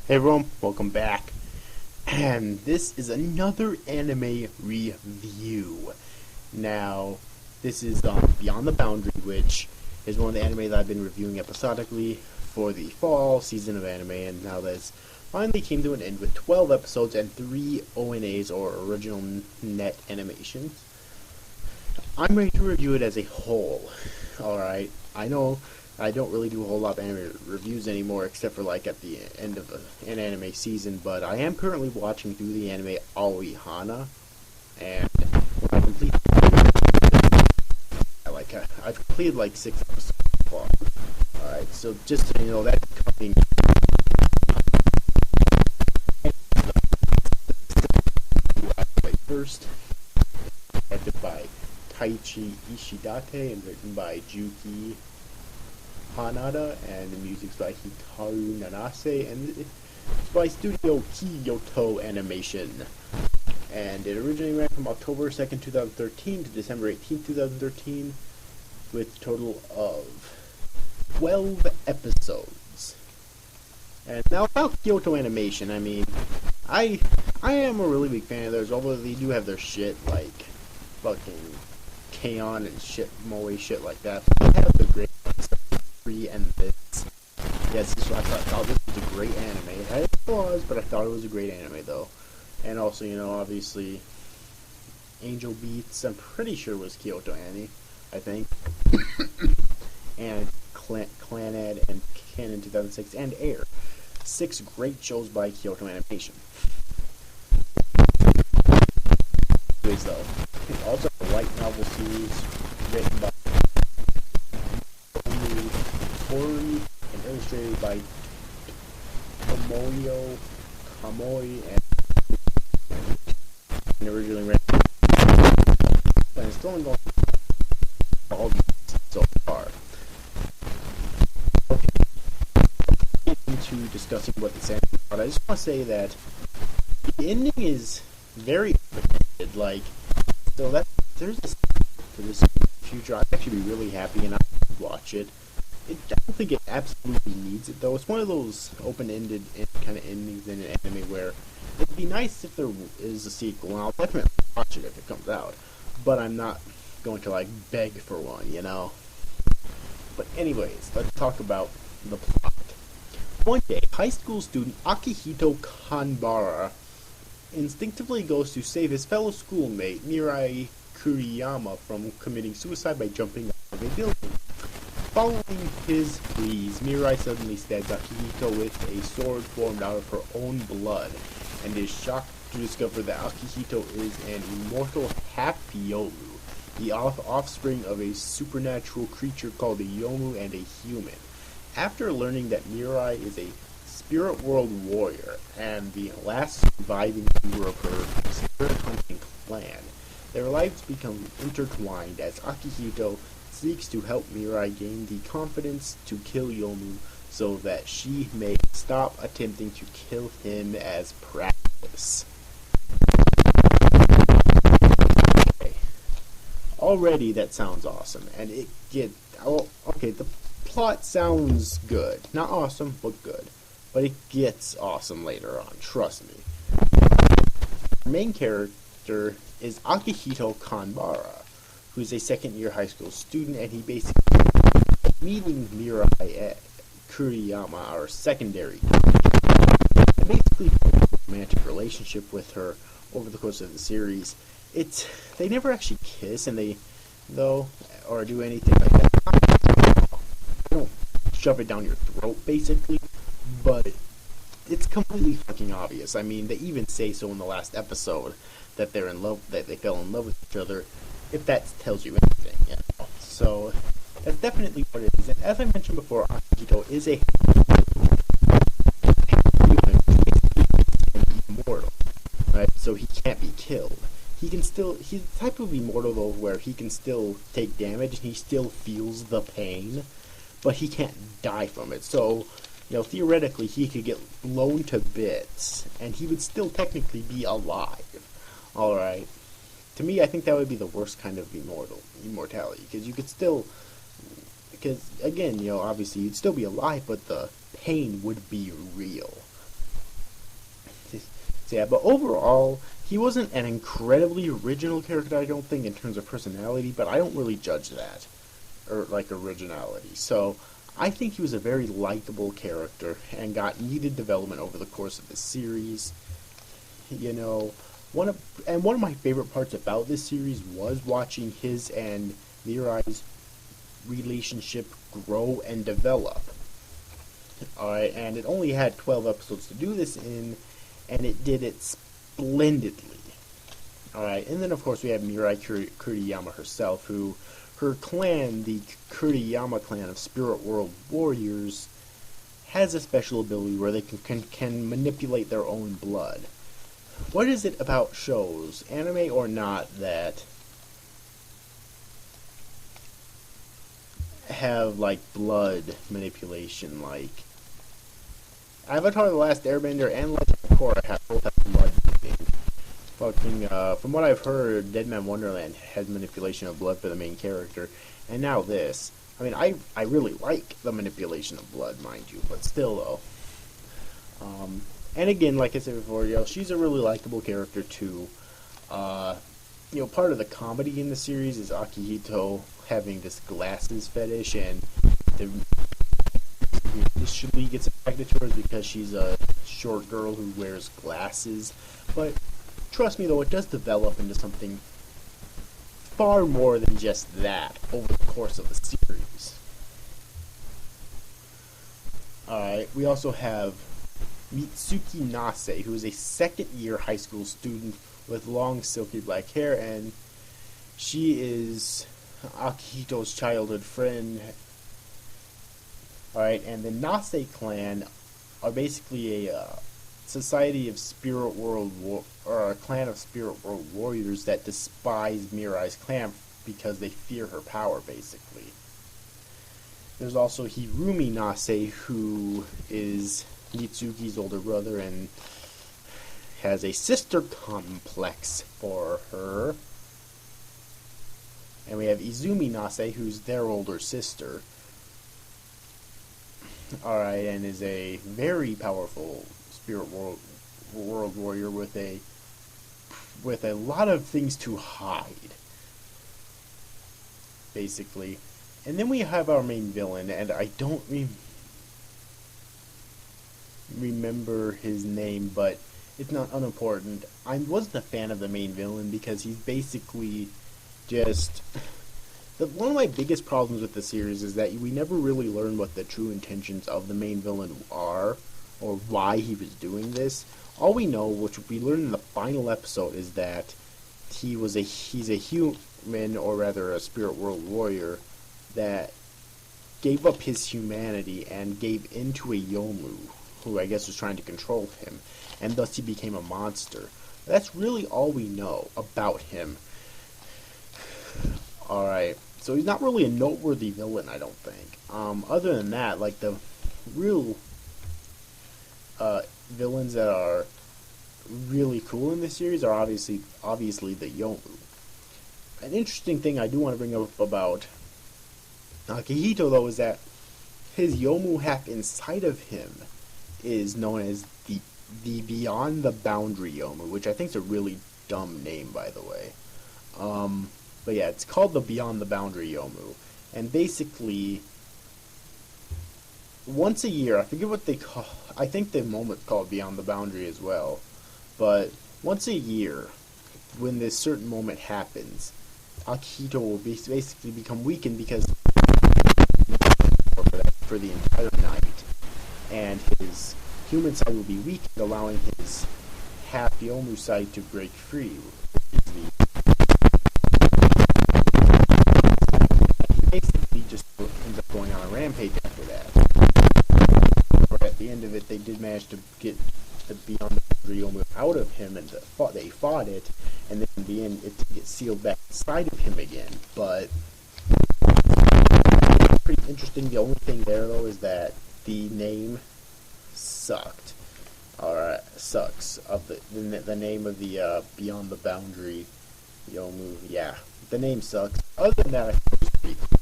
Hey everyone, welcome back. And this is another anime review. Now, this is Beyond the Boundary, which is one of the anime that I've been reviewing episodically for the fall season of anime, and now that's finally came to an end with 12 episodes and 3 ONAs, or original net animations. I'm ready to review it as a whole. Alright, I know I don't really do a whole lot of anime reviews anymore, except for like at the end of an anime season, but I am currently watching through the anime Aoihana, and when I complete I've completed like 6 episodes so far. Alright, so just so you know, that's coming first, directed by Taichi Ishidate and written by Juki Hanada, and the music's by Hikaru Nanase, and it's by Studio Kyoto Animation. And it originally ran from October 2nd, 2013 to December 18th, 2013, with a total of 12 episodes. And now about Kyoto Animation, I mean, I am a really big fan of theirs, although they do have their shit, like fucking K-On! And shit, Moe shit like that. They have the great and this. Yes, I thought this was a great anime. It had its flaws, but I thought it was a great anime though. And also, you know, obviously, Angel Beats, I'm pretty sure was Kyoto Annie, I think. And Clannad and Canon 2006 and Air. 6 great shows by Kyoto Animation. Anyways though, also a light novel series written by Tori and illustrated by Tomoyo Kamoi, and originally ran and it's still ongoing all so far. Okay, into discussing what this anime is about, I just want to say that the ending is very open-ended, like, so that there's this for this future. I'd actually be really happy and I would watch it. I don't think it absolutely needs it, though. It's one of those open-ended kind of endings in an anime where it'd be nice if there is a sequel, and I'll definitely watch it if it comes out. But I'm not going to, like, beg for one, you know? But anyways, let's talk about the plot. One day, high school student Akihito Kanbara instinctively goes to save his fellow schoolmate Mirai Kuriyama from committing suicide by jumping out of a building. Following his pleas, Mirai suddenly stabs Akihito with a sword formed out of her own blood, and is shocked to discover that Akihito is an immortal half-Yomu, the offspring of a supernatural creature called a Yomu and a human. After learning that Mirai is a spirit world warrior and the last surviving member of her spirit hunting clan, their lives become intertwined as Akihito seeks to help Mirai gain the confidence to kill Yomu so that she may stop attempting to kill him as practice. Okay. Already that sounds awesome, and the plot sounds good. Not awesome, but good. But it gets awesome later on, trust me. The main character is Akihito Kanbara, who's a second-year high school student, and he basically meeting Mirai Kuriyama, our secondary. Basically, a romantic relationship with her over the course of the series. They never actually kiss, or do anything like that. They don't shove it down your throat, basically, but it's completely fucking obvious. I mean, they even say so in the last episode that they're in love, that they fell in love with each other. If that tells you anything, you know. So that's definitely what it is. And as I mentioned before, Akihito is a immortal, right? So he can't be killed. He's the type of immortal though where he can still take damage and he still feels the pain, but he can't die from it. So, you know, theoretically he could get blown to bits and he would still technically be alive. Alright. To me, I think that would be the worst kind of immortality, because again, you know, obviously you'd still be alive, but the pain would be real. So yeah, but overall, he wasn't an incredibly original character, I don't think, in terms of personality, but I don't really judge that, or like originality. So I think he was a very likable character and got needed development over the course of the series. You know, one of my favorite parts about this series was watching his and Mirai's relationship grow and develop. Alright, and it only had 12 episodes to do this in, and it did it splendidly. Alright, and then of course we have Mirai Kuriyama herself, who, her clan, the Kuriyama clan of Spirit World Warriors, has a special ability where they can manipulate their own blood. What is it about shows, anime or not, that have like blood manipulation? Like Avatar: The Last Airbender and Legend of Korra both have blood moving. Fucking, from what I've heard, Dead Man Wonderland has manipulation of blood for the main character, and now this. I mean, I really like the manipulation of blood, mind you, but still though. And again, like I said before, she's a really likable character too. Part of the comedy in the series is Akihito having this glasses fetish, and the initially gets attracted to her because she's a short girl who wears glasses. But trust me, though, it does develop into something far more than just that over the course of the series. Alright, we also have Mitsuki Nase, who is a second-year high school student with long, silky black hair, and she is Akihito's childhood friend. Alright, and the Nase clan are basically a society of Spirit World or a clan of Spirit World warriors that despise Mirai's clan because they fear her power, basically. There's also Hirumi Nase, who is Mitsuki's older brother and has a sister complex for her. And we have Izumi Nase, who's their older sister. Alright, and is a very powerful Spirit World warrior with a lot of things to hide, basically. And then we have our main villain, and I don't remember his name, but it's not unimportant. I wasn't a fan of the main villain because he's basically just... One of my biggest problems with the series is that we never really learn what the true intentions of the main villain are, or why he was doing this. All we know, which we learn in the final episode, is that he's a human, or rather a Spirit World warrior, that gave up his humanity and gave into a Yomu, who I guess was trying to control him, and thus he became a monster. That's really all we know about him. Alright, so he's not really a noteworthy villain, I don't think. Other than that, like, the real villains that are really cool in this series are obviously the Yomu. An interesting thing I do want to bring up about Akihito, though, is that his Yomu hack inside of him is known as the Beyond the Boundary Yomu, which I think is a really dumb name, by the way. But yeah, it's called the Beyond the Boundary Yomu. And basically, once a year, I forget what they call... I think the moment's called Beyond the Boundary as well. But once a year, when this certain moment happens, Akihito will basically become weakened because for the entire night. And his human side will be weakened, allowing his half Yomu side to break free. Basically just ends up going on a rampage after that. Or at the end of it, they did manage to get the Beyond the Boundary Yomu out of him, and they fought it, and then in the end, it did get sealed back inside of him again. But it's pretty interesting. The only thing there, though, is that the name sucked. Alright, sucks. Of the name of the Beyond the Boundary Yomu. Yeah, the name sucks. Other than that, I think it was pretty cool.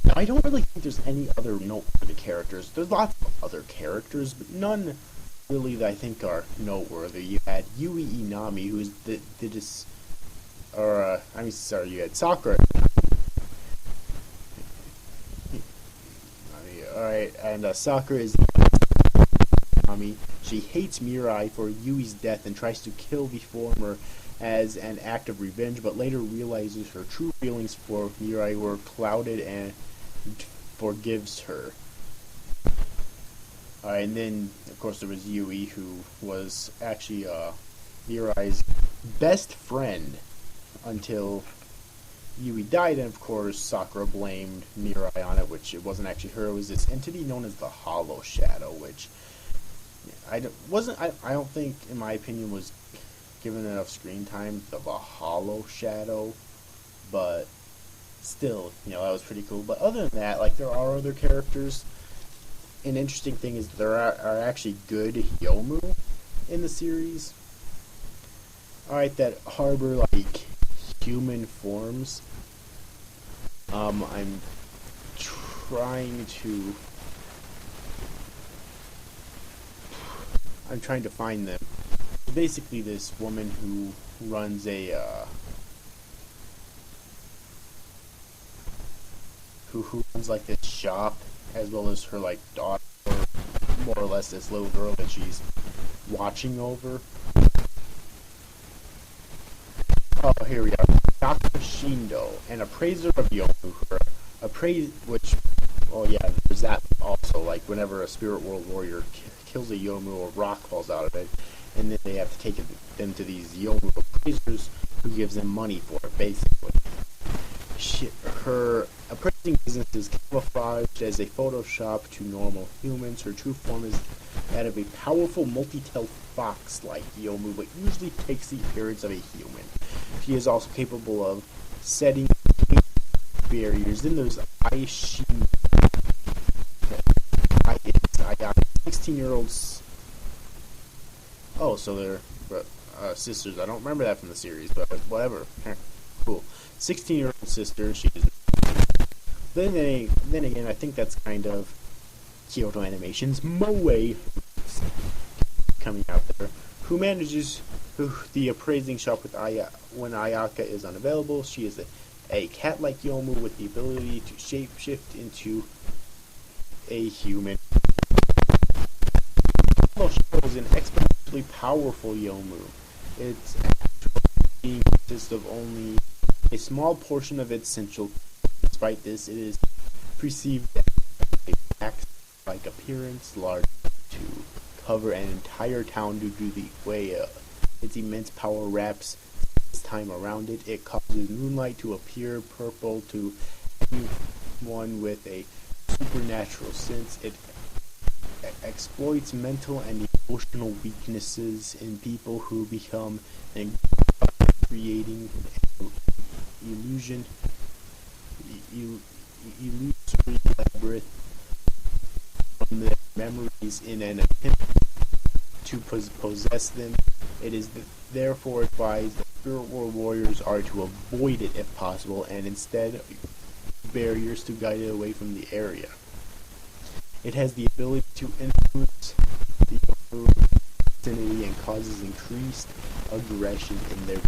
Now, I don't really think there's any other noteworthy characters. There's lots of other characters, but none really that I think are noteworthy. You had Yui Inami, who's did this, or I mean, sorry, you had Sakura. Alright, and Sakura is Inami. She hates Mirai for Yui's death and tries to kill the former as an act of revenge, but later realizes her true feelings for Mirai were clouded and forgives her. And then, of course, there was Yui, who was actually Mirai's best friend until Yui died, and of course Sakura blamed Mirai on it, which it wasn't actually her. It was this entity known as the Hollow Shadow, which I don't think, in my opinion, was given enough screen time. The Hollow Shadow, but still, that was pretty cool. But other than that, like, there are other characters. An interesting thing is there are actually good Yomu in the series. Alright, that harbor, like, human forms. I'm trying to find them. Basically, this woman who runs a who runs like this shop, as well as her like daughter, or more or less this little girl that she's watching over. Oh, here we are. Dr. Shindo, an appraiser of Yomu, which, oh yeah, there's that also. Like, whenever a Spirit World warrior kills a Yomu, a rock falls out of it, and then they have to take them to these Yomu appraisers, who gives them money for it, basically. Her appraising business is camouflaged as a Photoshop to normal humans. Her true form is that of a powerful multi-tailed fox-like Yomu, but usually takes the appearance of a human. She is also capable of setting barriers. Then there's Aishi. 16-year-olds. Oh, so they're sisters. I don't remember that from the series, but whatever. Cool. 16-year-old sister. She is. Then again, I think that's kind of Kyoto Animation's Moe coming out there, who manages the appraising shop with when Ayaka is unavailable. She is a cat-like Yomu with the ability to shapeshift into a human. Shadow is an exponentially powerful Yomu. Its actual being consists of only a small portion of its essential. Despite this, it is perceived as a axe-like appearance, large enough to cover an entire town due to the way its immense power wraps its time around it. It causes moonlight to appear purple to anyone with a supernatural sense. It exploits mental and emotional weaknesses in people who become creating illusory labyrinth from their memories in an attempt to possess them. It is therefore advised that Spirit World warriors are to avoid it if possible, and instead barriers to guide it away from the area. It has the ability to influence the vicinity and causes increased aggression in their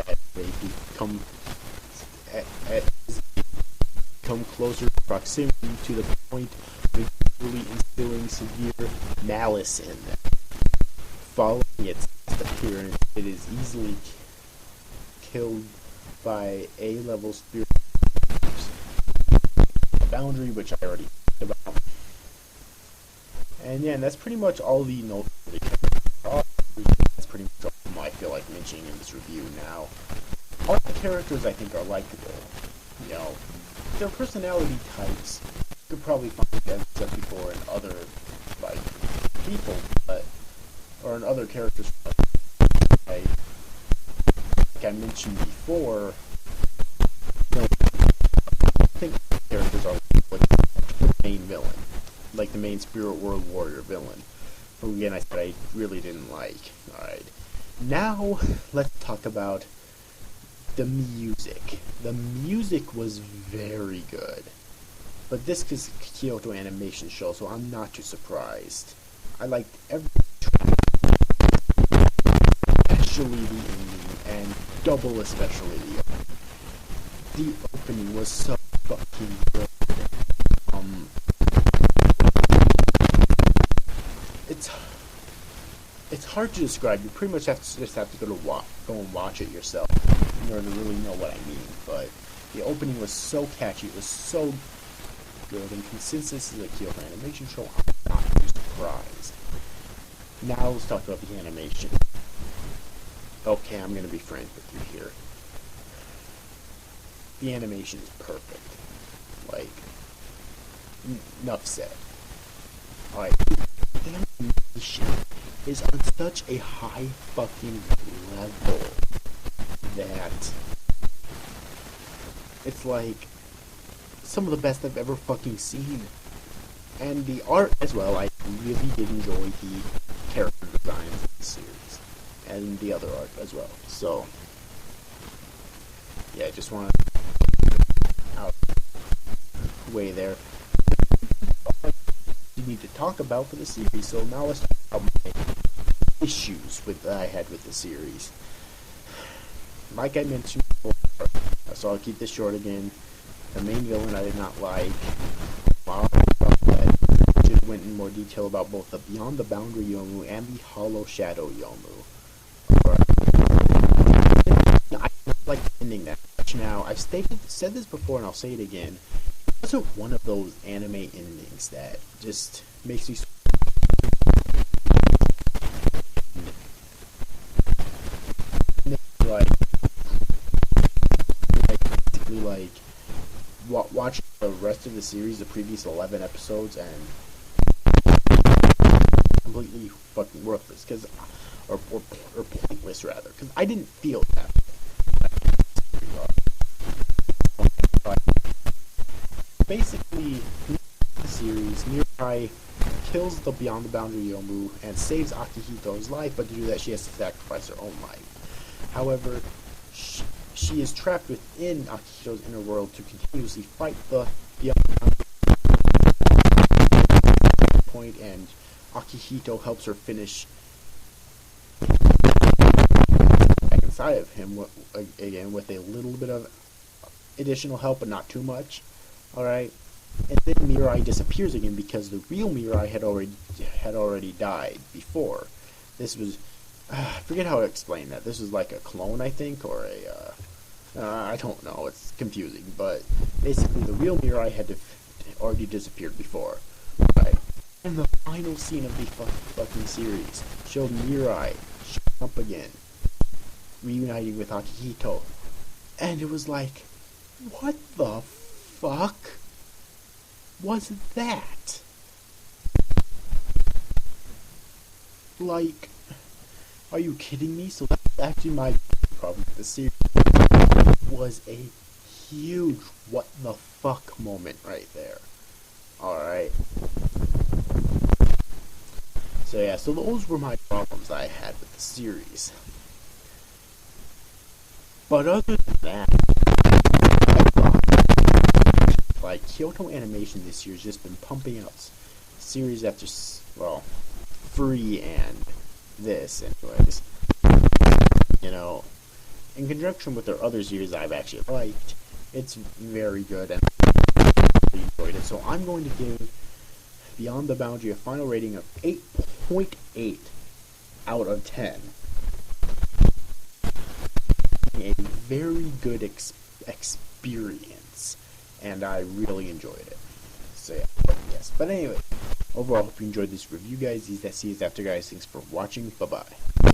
as they come closer to proximity to the point of really instilling severe malice in them. Following its appearance, it is easily killed by A-level spirit boundary, which I already talked about. And yeah, and that's pretty much all the noteworthy characters. That's pretty much all I feel like mentioning in this review now. All the characters I think are likable. Their personality types you could probably find that stuff before in other people, or in other characters like I mentioned before. I think characters are like the main villain, like the main Spirit World warrior villain, who again I said I really didn't like. Alright, now let's talk about the music. The music was very good, but this is Kyoto Animation show, so I'm not too surprised. I liked every especially the ending, and double especially the opening was so fucking good. It's hard to describe. You pretty much just have to go and watch it yourself in order to really know what I mean. But the opening was so catchy. It was so good, and since this is a Kyoto Animation show, I'm not too surprised. Now let's talk about the animation. Okay, I'm gonna be frank with you here. The animation is perfect. Like, enough said. Alright, the animation is on such a high fucking level that it's like some of the best I've ever fucking seen. And the art as well, I really did enjoy the character designs of the series. And the other art as well. So, yeah, I just want to out way there. You need to talk about for the series. So now let's talk about my issues that I had with the series. Like I mentioned before, so I'll keep this short again. The main villain I did not like. I just went in more detail about both the Beyond the Boundary Yomu and the Hollow Shadow Yomu. I don't like ending that much. Now, I've said this before and I'll say it again. It wasn't one of those anime endings that just makes you basically like watch the rest of the series, the previous 11 episodes, and completely fucking worthless, or pointless rather, because I didn't feel that. Basically, in the series, Mirai kills the Beyond the Boundary Yomu and saves Akihito's life, but to do that she has to sacrifice her own life. However, she is trapped within Akihito's inner world to continuously fight the Beyond the Boundary point, and Akihito helps her finish back inside of him, again with a little bit of additional help, but not too much. Alright, and then Mirai disappears again because the real Mirai had already died before. This was, I forget how to explain that. This was like a clone, I think, or I don't know. It's confusing, but basically the real Mirai had already disappeared before. Right. And the final scene of the fucking series showed Mirai showing up again, reuniting with Akihito, and it was like, what the fuck was that? Like, are you kidding me? So that's actually my problem with the series. Was a huge what the fuck moment right there. Alright. So yeah, so those were my problems I had with the series. But other than that, like, Kyoto Animation this year has just been pumping out series after, well, Free and this, anyways. You know, in conjunction with their other series I've actually liked, it's very good and I really enjoyed it. So I'm going to give Beyond the Boundary a final rating of 8.8 out of 10. A very good experience, and I really enjoyed it. So yeah, yes. But anyway, overall, I hope you enjoyed this review, guys. See you after, guys. Thanks for watching. Bye-bye.